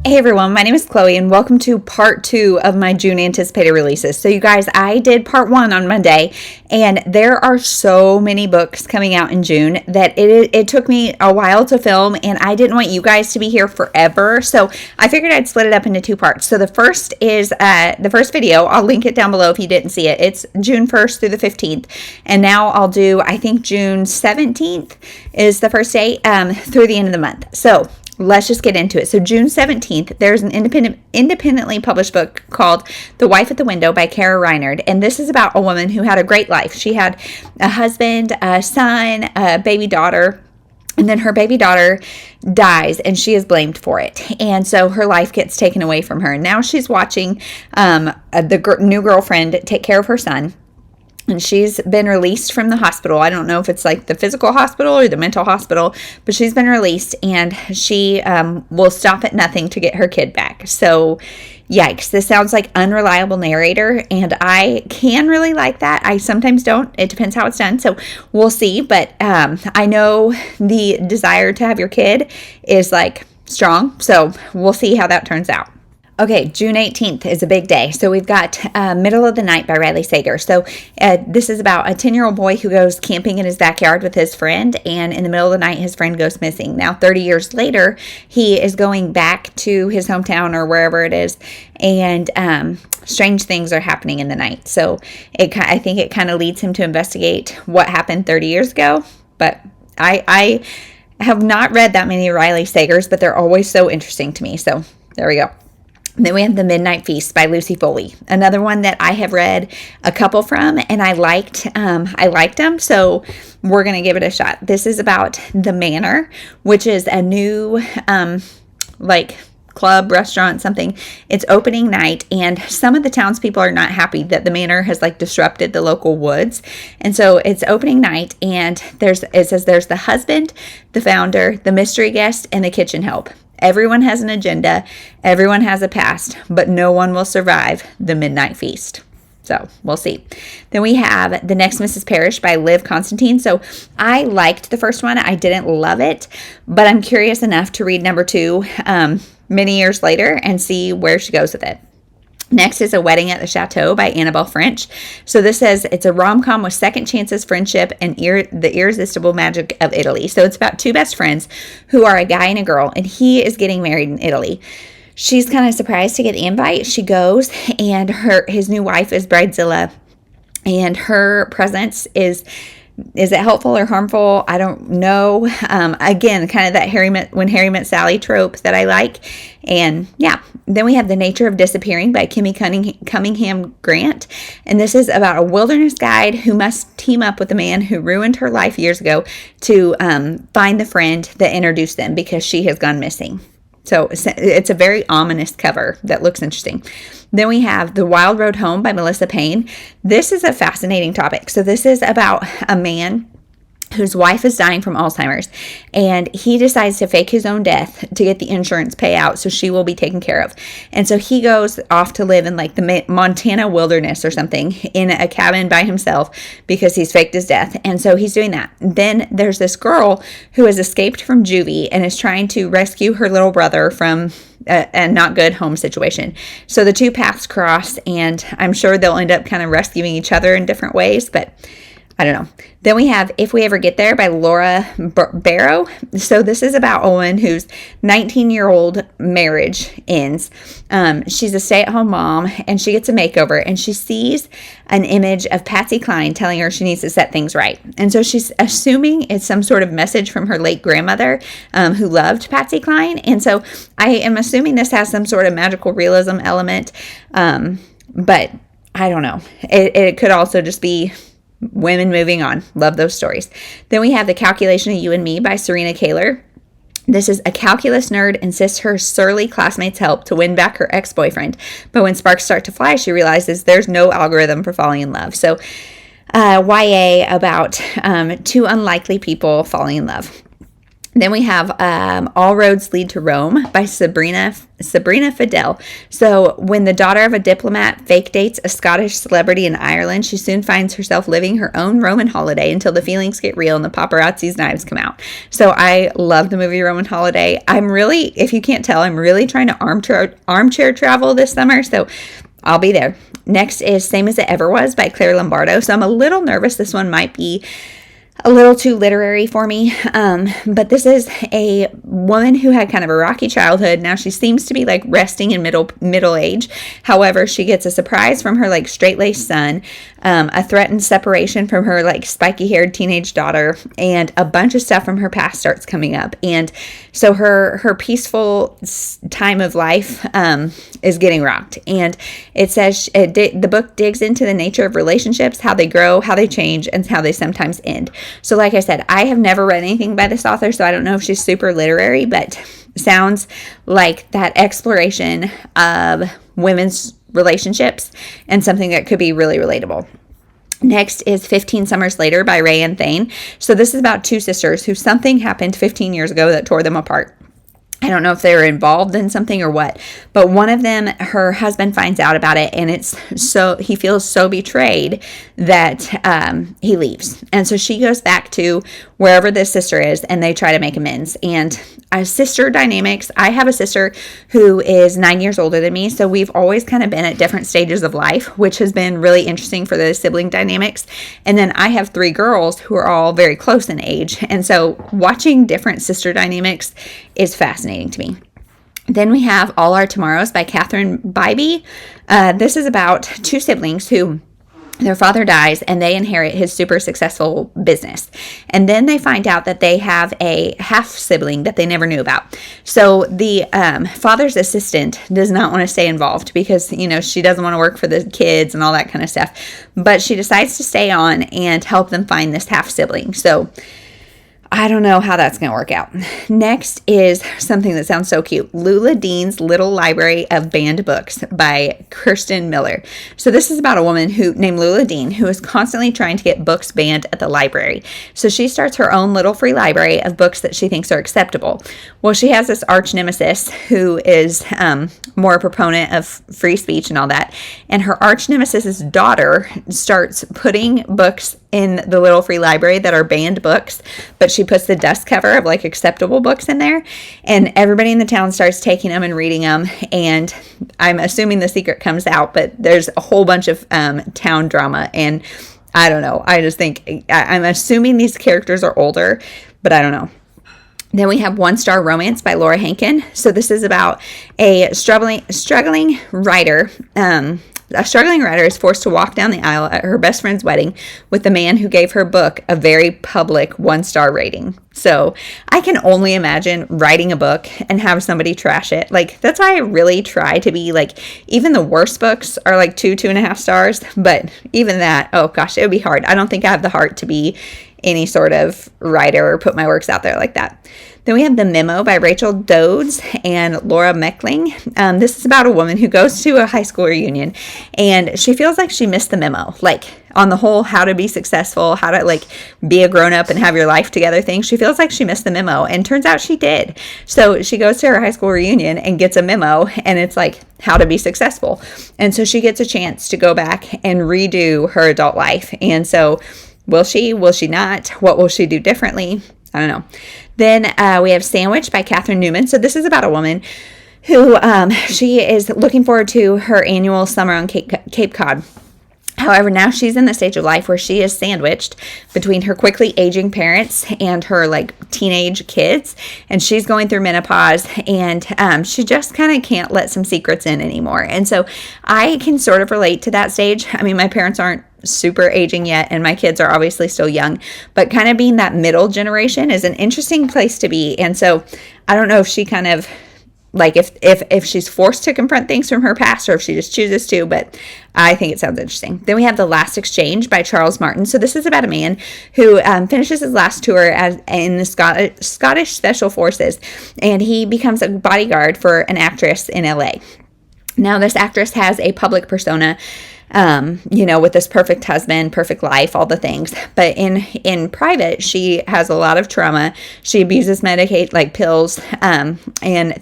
Hey everyone, my name is Chloe and welcome to part 2 of my June anticipated releases. So you guys, I did part 1 on Monday and there are so many books coming out in June that it took me a while to film and I didn't want you guys to be here forever. So I figured I'd split it up into 2 parts. So the first is the first video. I'll link it down below if you didn't see it. It's June 1st through the 15th. And now I'll do, I think June 17th is the first day through the end of the month. So let's just get into it. So June 17th, there's an independently published book called The Wife at the Window by Cara Reinard. And this is about a woman who had a great life. She had a husband, a son, a baby daughter. And then her baby daughter dies and she is blamed for it. And so her life gets taken away from her. Now she's watching the new girlfriend take care of her son. And she's been released from the hospital. I don't know if it's like the physical hospital or the mental hospital, but she's been released and she will stop at nothing to get her kid back. So yikes, this sounds like unreliable narrator and I can really like that. I sometimes don't. It depends how it's done. So we'll see. But I know the desire to have your kid is like strong. So we'll see how that turns out. Okay, June 18th is a big day. So we've got Middle of the Night by Riley Sager. So this is about a 10-year-old boy who goes camping in his backyard with his friend. And in the middle of the night, his friend goes missing. Now, 30 years later, he is going back to his hometown or wherever it is. And strange things are happening in the night. So I think it kind of leads him to investigate what happened 30 years ago. But I have not read that many Riley Sagers, but they're always so interesting to me. So there we go. Then we have The Midnight Feast by Lucy Foley. Another one that I have read a couple from and I liked them. So we're going to give it a shot. This is about the Manor, which is a new club, restaurant, something. It's opening night and some of the townspeople are not happy that the Manor has disrupted the local woods. And so it's opening night and it says there's the husband, the founder, the mystery guest, and the kitchen help. Everyone has an agenda, everyone has a past, but no one will survive the midnight feast. So we'll see. Then we have The Next Mrs. Parrish by Liv Constantine. So I liked the first one. I didn't love it, but I'm curious enough to read number 2 many years later and see where she goes with it. Next is A Wedding at the Chateau by Annabel French. So this says it's a rom-com with second chances, friendship, and the irresistible magic of Italy. So it's about 2 best friends who are a guy and a girl, and he is getting married in Italy. She's kind of surprised to get the invite. She goes, and his new wife is Bridezilla, and her presence is it helpful or harmful? I don't know. Again, kind of that when Harry Met Sally trope that I like. And yeah, then we have The Nature of Disappearing by Kimi Cunningham Grant. And this is about a wilderness guide who must team up with the man who ruined her life years ago to find the friend that introduced them because she has gone missing. So it's a very ominous cover that looks interesting. Then we have The Wild Road Home by Melissa Payne. This is a fascinating topic. So this is about a man whose wife is dying from Alzheimer's, and he decides to fake his own death to get the insurance payout so she will be taken care of. And so he goes off to live in the Montana wilderness or something in a cabin by himself because he's faked his death. And so he's doing that. Then there's this girl who has escaped from juvie and is trying to rescue her little brother from a not good home situation. So the 2 paths cross, and I'm sure they'll end up kind of rescuing each other in different ways, but I don't know. Then we have If We Ever Get There by Laura Barrow. So this is about a woman whose 19-year-old marriage ends. She's a stay-at-home mom, and she gets a makeover, and she sees an image of Patsy Cline telling her she needs to set things right. And so she's assuming it's some sort of message from her late grandmother who loved Patsy Cline. And so I am assuming this has some sort of magical realism element, but I don't know. It could also just be women moving on. Love those stories. Then we have The Calculation of You and Me by Serena Kaylor. This is a calculus nerd insists her surly classmates help to win back her ex-boyfriend. But when sparks start to fly, she realizes there's no algorithm for falling in love. So YA about 2 unlikely people falling in love. Then we have All Roads Lead to Rome by Sabrina Fedel. So when the daughter of a diplomat fake dates a Scottish celebrity in Ireland, she soon finds herself living her own Roman holiday until the feelings get real and the paparazzi's knives come out. So I love the movie Roman Holiday. I'm really, if you can't tell, I'm really trying to armchair travel this summer. So I'll be there. Next is Same as It Ever Was by Claire Lombardo. So I'm a little nervous this one might be a little too literary for me, but this is a woman who had kind of a rocky childhood. Now she seems to be like resting in middle age. However, she gets a surprise from her like straight-laced son, a threatened separation from her like spiky-haired teenage daughter, and a bunch of stuff from her past starts coming up. And so her peaceful time of life is getting rocked. And it says the book digs into the nature of relationships, how they grow, how they change, and how they sometimes end. So like I said, I have never read anything by this author, so I don't know if she's super literary, but sounds like that exploration of women's relationships and something that could be really relatable. Next is 15 Summers Later by Ray and Thayne. So this is about two sisters who something happened 15 years ago that tore them apart. I don't know if they were involved in something or what, but one of them, her husband finds out about it, and he feels so betrayed that he leaves. And so she goes back to wherever this sister is, and they try to make amends. And sister dynamics, I have a sister who is 9 years older than me, so we've always kind of been at different stages of life, which has been really interesting for the sibling dynamics. And then I have 3 girls who are all very close in age, and so watching different sister dynamics is fascinating to me. Then we have All Our Tomorrows by Bybee. This is about 2 siblings who their father dies and they inherit his super successful business. And then they find out that they have a half sibling that they never knew about. So the father's assistant does not want to stay involved because, she doesn't want to work for the kids and all that kind of stuff. But she decides to stay on and help them find this half sibling. So I don't know how that's going to work out. Next is something that sounds so cute. Lula Dean's Little Library of Banned Books by Kirsten Miller. So this is about a woman named Lula Dean who is constantly trying to get books banned at the library. So she starts her own little free library of books that she thinks are acceptable. Well, she has this arch nemesis who is more a proponent of free speech and all that. And her arch nemesis's daughter starts putting books in the little free library that are banned books, but she puts the dust cover of like acceptable books in there, and everybody in the town starts taking them and reading them, and I'm assuming the secret comes out, but there's a whole bunch of town drama, and I don't know, I just think, I'm assuming these characters are older, but I don't know. Then we have One Star Romance by Laura Hankin. So this is about a struggling writer. A struggling writer is forced to walk down the aisle at her best friend's wedding with the man who gave her book a very public 1-star rating. So I can only imagine writing a book and have somebody trash it. Like, that's why I really try to be like, even the worst books are like 2.5 stars. But even that, oh gosh, it would be hard. I don't think I have the heart to be any sort of writer or put my works out there like that. Then we have The Memo by Rachel Dodes and Laura Mechling. This is about a woman who goes to a high school reunion and she feels like she missed the memo. Like, on the whole, how to be successful, how to like be a grown-up and have your life together thing. She feels like she missed the memo, and turns out she did. So she goes to her high school reunion and gets a memo, and it's like how to be successful. And so she gets a chance to go back and redo her adult life. And so will she not? What will she do differently? I don't know. Then we have Sandwich by Catherine Newman. So this is about a woman who she is looking forward to her annual summer on Cape Cod. However, now she's in the stage of life where she is sandwiched between her quickly aging parents and her like teenage kids, and she's going through menopause, and she just kind of can't let some secrets in anymore. And so I can sort of relate to that stage. I mean, my parents aren't super aging yet, and my kids are obviously still young, but kind of being that middle generation is an interesting place to be. And so I don't know if she kind of like if she's forced to confront things from her past or if she just chooses to, but I think it sounds interesting. Then we have The Last Exchange by Charles Martin. So this is about a man who finishes his last tour in the Scottish Special Forces, and he becomes a bodyguard for an actress in LA. Now, this actress has a public persona with this perfect husband, perfect life, all the things. But in private, she has a lot of trauma. She abuses pills, and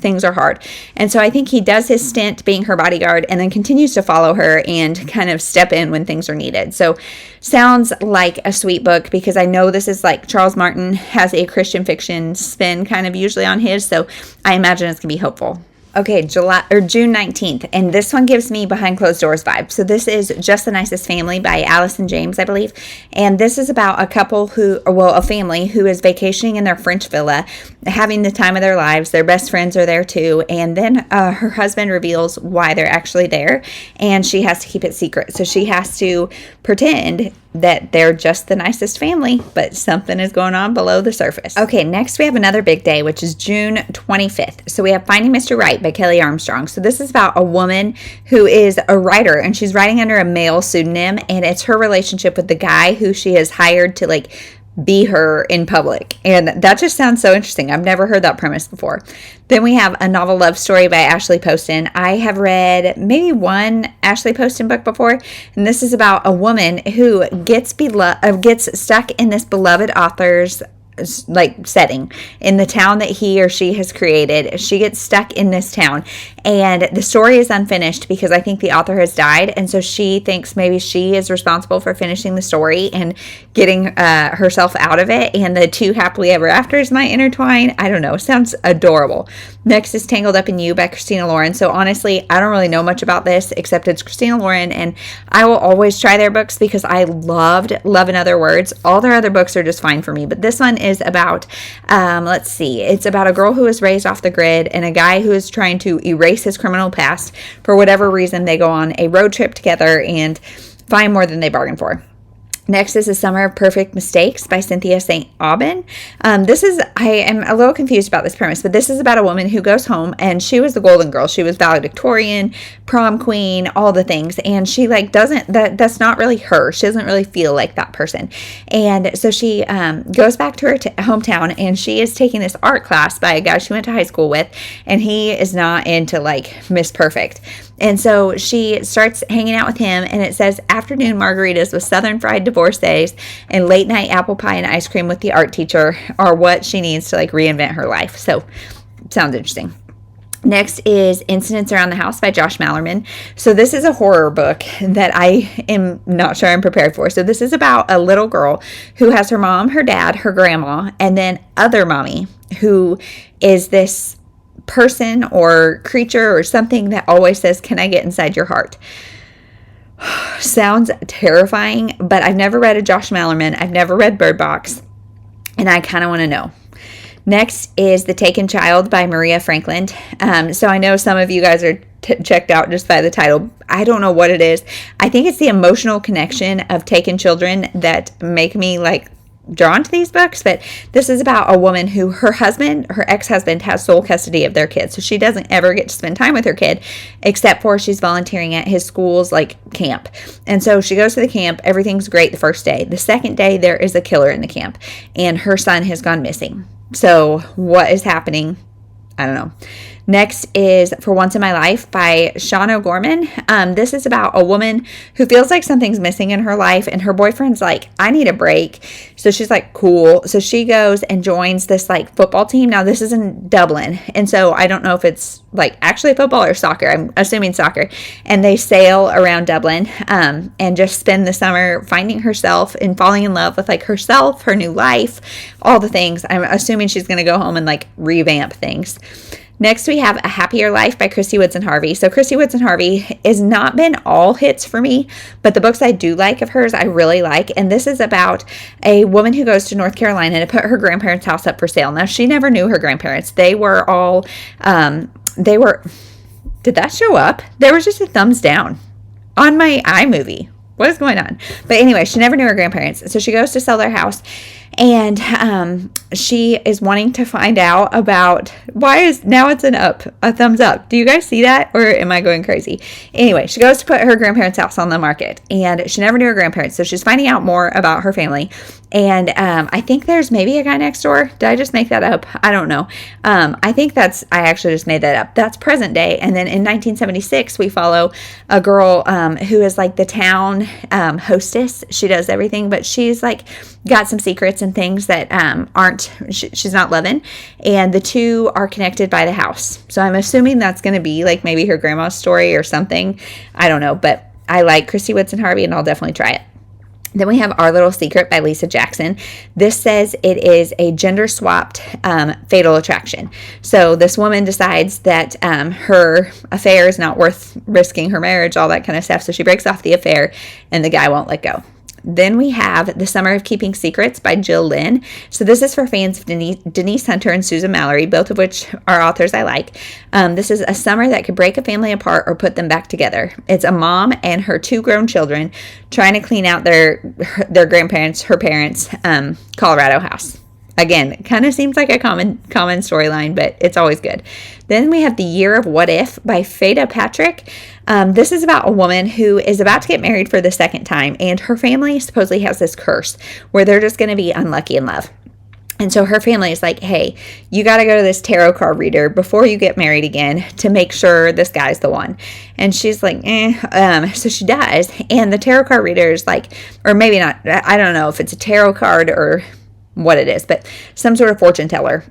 things are hard. And so I think he does his stint being her bodyguard and then continues to follow her and kind of step in when things are needed. So sounds like a sweet book, because I know this is like Charles Martin has a Christian fiction spin kind of usually on his. So I imagine it's going to be hopeful. Okay, June 19th, and this one gives me Behind Closed Doors vibe. So this is Just the Nicest Family by Alice and James, I believe. And this is about a family who is vacationing in their French villa, having the time of their lives. Their best friends are there too. And then her husband reveals why they're actually there, and she has to keep it secret. So she has to pretend that they're just the nicest family, but something is going on below the surface. Okay, next we have another big day, which is June 25th. So we have Finding Mr. Right by Kelly Armstrong. So this is about a woman who is a writer, and she's writing under a male pseudonym, and it's her relationship with the guy who she has hired to be her in public. And that just sounds so interesting. I've never heard that premise before. Then we have A Novel Love Story by Ashley Poston. I have read maybe one Ashley Poston book before, and this is about a woman who gets stuck in this beloved author's setting in the town that he or she has created. She gets stuck in this town, and the story is unfinished because I think the author has died, and so she thinks maybe she is responsible for finishing the story and getting herself out of it, and the two happily ever afters might intertwine. I don't know. Sounds adorable. Next is Tangled Up in You by Christina Lauren. So honestly, I don't really know much about this except it's Christina Lauren, and I will always try their books because I loved Love in Other Words. All their other books are just fine for me, but this one is about, it's about a girl who is raised off the grid and a guy who is trying to erase his criminal past. For whatever reason, they go on a road trip together and find more than they bargained for. Next is A Summer of Perfect Mistakes by Cynthia St. Aubin. I am a little confused about this premise, but this is about a woman who goes home, and she was the golden girl. She was valedictorian, prom queen, all the things. And she that's not really her. She doesn't really feel like that person. And so she goes back to her hometown, and she is taking this art class by a guy she went to high school with, and he is not into Miss Perfect. And so she starts hanging out with him, and it says afternoon margaritas with southern fried divorcees and late night apple pie and ice cream with the art teacher are what she needs to reinvent her life. So sounds interesting. Next is Incidents Around the House by Josh Mallerman. So this is a horror book that I am not sure I'm prepared for. So this is about a little girl who has her mom, her dad, her grandma, and then other mommy, who is this person or creature or something that always says, "Can I get inside your heart?" Sounds terrifying, but I've never read a Josh Mallerman. I've never read Bird Box, and I kind of want to know. Next is The Taken Child by Maria Franklin. So I know some of you guys are checked out just by the title. I don't know what it is. I think it's the emotional connection of taken children that make me drawn to these books. But this is about a woman who her ex-husband has sole custody of their kid, so she doesn't ever get to spend time with her kid except for she's volunteering at his school's camp. And so she goes to the camp. Everything's great the first day. The second day, there is a killer in the camp, and her son has gone missing. So what is happening? I don't know. Next is For Once in My Life by Sean O'Gorman. This is about a woman who feels like something's missing in her life, and her boyfriend's I need a break. So she's cool. So she goes and joins this football team. Now this is in Dublin, and so I don't know if it's actually football or soccer. I'm assuming soccer. And they sail around Dublin and just spend the summer finding herself and falling in love with herself, her new life, all the things. I'm assuming she's going to go home and revamp things. Next, we have A Happier Life by Christy Woodson Harvey. So Christy Woodson Harvey has not been all hits for me, but the books I do like of hers, I really like. And this is about a woman who goes to North Carolina to put her grandparents' house up for sale. Now, she never knew her grandparents. They were all, did that show up? There was just a thumbs down on my iMovie. What is going on? But anyway, she never knew her grandparents. So she goes to sell their house, And she is wanting to find out about why is now it's a thumbs up. Do you guys see that, or am I going crazy? Anyway, she goes to put her grandparents' house on the market, and she never knew her grandparents, so she's finding out more about her family. And I think there's maybe a guy next door. Did I just make that up? I don't know. I actually just made that up. That's present day. And then in 1976, we follow a girl who is like the town hostess. She does everything, but she's like got some secrets and things that she's not loving. And the two are connected by the house. So I'm assuming that's going to be like maybe her grandma's story or something. I don't know, but I like Christy Woodson Harvey, and I'll definitely try it. Then we have Our Little Secret by Lisa Jackson. This says it is a gender-swapped fatal attraction. So this woman decides that her affair is not worth risking her marriage, all that kind of stuff. So she breaks off the affair, and the guy won't let go. Then we have The Summer of Keeping Secrets by Jill Lynn. So this is for fans of Denise Hunter and Susan Mallory, both of which are authors I like. This is a summer that could break a family apart or put them back together. It's a mom and her two grown children trying to clean out their grandparents, her parents' Colorado house. Again, kind of seems like a common storyline, but it's always good. Then we have The Year of What If by Fedel Patrick. This is about a woman who is about to get married for the second time, and her family supposedly has this curse where they're just going to be unlucky in love. And so her family is like, hey, you got to go to this tarot card reader before you get married again to make sure this guy's the one. And she's like, so she does. And the tarot card reader is like, or maybe not, I don't know if it's a tarot card or what it is, but some sort of fortune teller.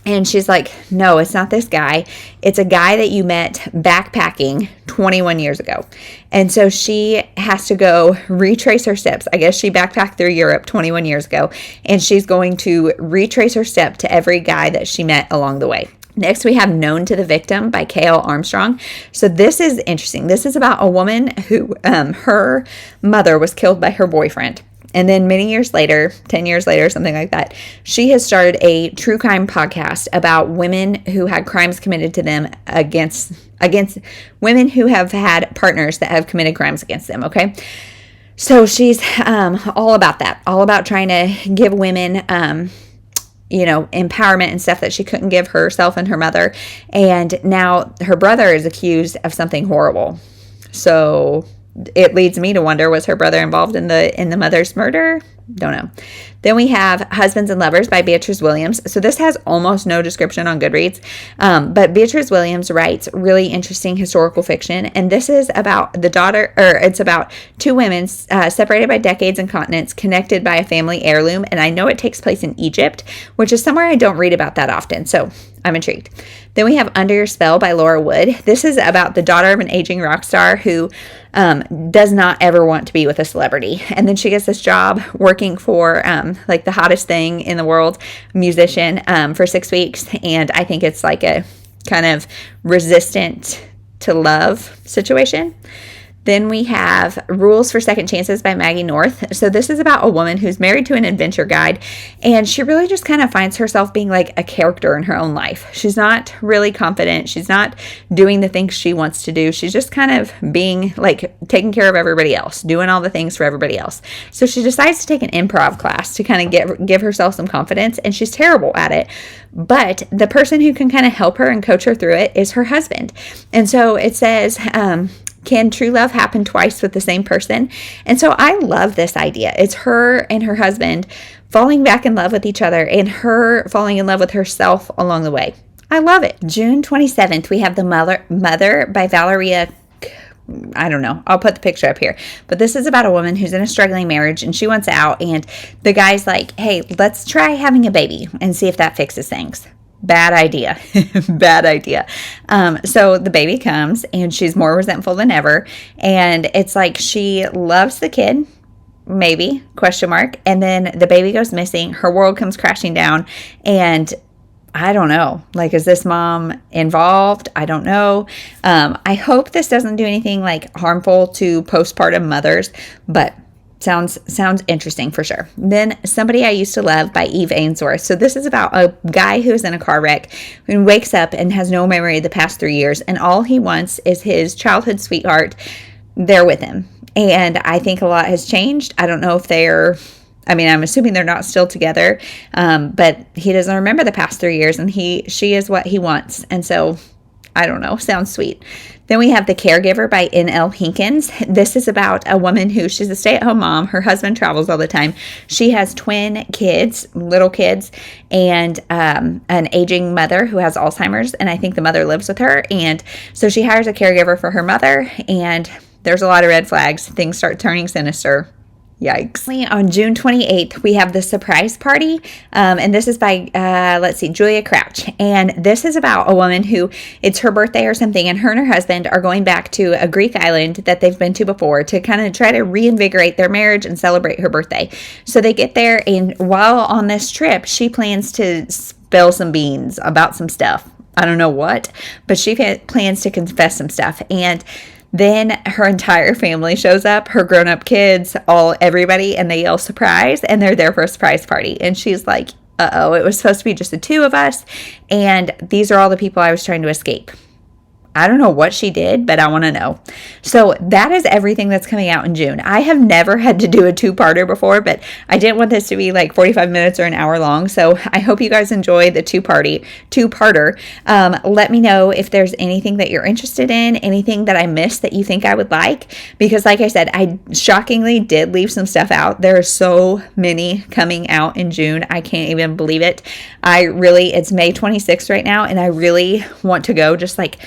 And she's like, no, it's not this guy. It's a guy that you met backpacking 21 years ago. And so she has to go retrace her steps. I guess she backpacked through Europe 21 years ago, and she's going to retrace her step to every guy that she met along the way. Next, we have Known to the Victim by K.L. Armstrong. So this is interesting. This is about a woman who, her mother was killed by her boyfriend. And then many years later, 10 years later, something like that, she has started a true crime podcast about women who had crimes committed to them against women who have had partners that have committed crimes against them, okay? So she's all about that, all about trying to give women, empowerment and stuff that she couldn't give herself and her mother. And now her brother is accused of something horrible. So it leads me to wonder, was her brother involved in the mother's murder? Don't know. Then we have Husbands and Lovers by Beatrice Williams. So this has almost no description on Goodreads, but Beatrice Williams writes really interesting historical fiction, and this is about it's about two women separated by decades and continents, connected by a family heirloom, and I know it takes place in Egypt, which is somewhere I don't read about that often, so I'm intrigued. Then we have Under Your Spell by Laura Wood. This is about the daughter of an aging rock star who does not ever want to be with a celebrity, and then she gets this job working for like the hottest thing in the world, musician, for 6 weeks, and I think it's like a kind of resistant to love situation. Then we have Rules for Second Chances by Maggie North. So this is about a woman who's married to an adventure guide, and she really just kind of finds herself being like a character in her own life. She's not really confident. She's not doing the things she wants to do. She's just kind of being like taking care of everybody else, doing all the things for everybody else. So she decides to take an improv class to kind of give herself some confidence, and she's terrible at it. But the person who can kind of help her and coach her through it is her husband. And so it says, can true love happen twice with the same person? And so I love this idea. It's her and her husband falling back in love with each other, and her falling in love with herself along the way. I love it. June 27th, we have The Mother by Valeria. I don't know. I'll put the picture up here. But this is about a woman who's in a struggling marriage, and she wants out, and the guy's like, hey, let's try having a baby and see if that fixes things. Bad idea. Bad idea. So the baby comes, and she's more resentful than ever. And it's like she loves the kid, maybe, question mark. And then the baby goes missing. Her world comes crashing down. And I don't know. Like, is this mom involved? I don't know. I hope this doesn't do anything like harmful to postpartum mothers, but sounds interesting for sure. Then Somebody I Used to Love by Eve Ainsworth. So this is about a guy who is in a car wreck and wakes up and has no memory of the past 3 years, and all he wants is his childhood sweetheart there with him. And I think a lot has changed. I don't know if they're I mean, I'm assuming they're not still together, but he doesn't remember the past 3 years, and she is what he wants. And so, I don't know, sounds sweet. Then we have The Caregiver by N.L. Hankins. This is about a woman she's a stay-at-home mom. Her husband travels all the time. She has twin kids, little kids, and an aging mother who has Alzheimer's, and I think the mother lives with her. And so she hires a caregiver for her mother, and there's a lot of red flags. Things start turning sinister. Yikes. On June 28th, we have The Surprise Party, and this is by, Julia Crouch, and this is about a woman who, it's her birthday or something, and her husband are going back to a Greek island that they've been to before to kind of try to reinvigorate their marriage and celebrate her birthday. So they get there, and while on this trip, she plans to spill some beans about some stuff. I don't know what, but she plans to confess some stuff, and then her entire family shows up, her grown-up kids, everybody, and they yell surprise, and they're there for a surprise party. And she's like, uh-oh, it was supposed to be just the two of us, and these are all the people I was trying to escape. I don't know what she did, but I want to know. So that is everything that's coming out in June. I have never had to do a two-parter before, but I didn't want this to be like 45 minutes or an hour long. So I hope you guys enjoy the two-parter. Let me know if there's anything that you're interested in, anything that I missed that you think I would like. Because like I said, I shockingly did leave some stuff out. There are so many coming out in June. I can't even believe it. It's May 26th right now, and I really want to go just like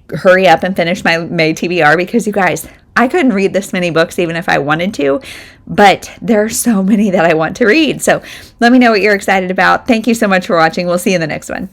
hurry up and finish my May TBR, because you guys, I couldn't read this many books even if I wanted to, but there are so many that I want to read. So let me know what you're excited about. Thank you so much for watching. We'll see you in the next one.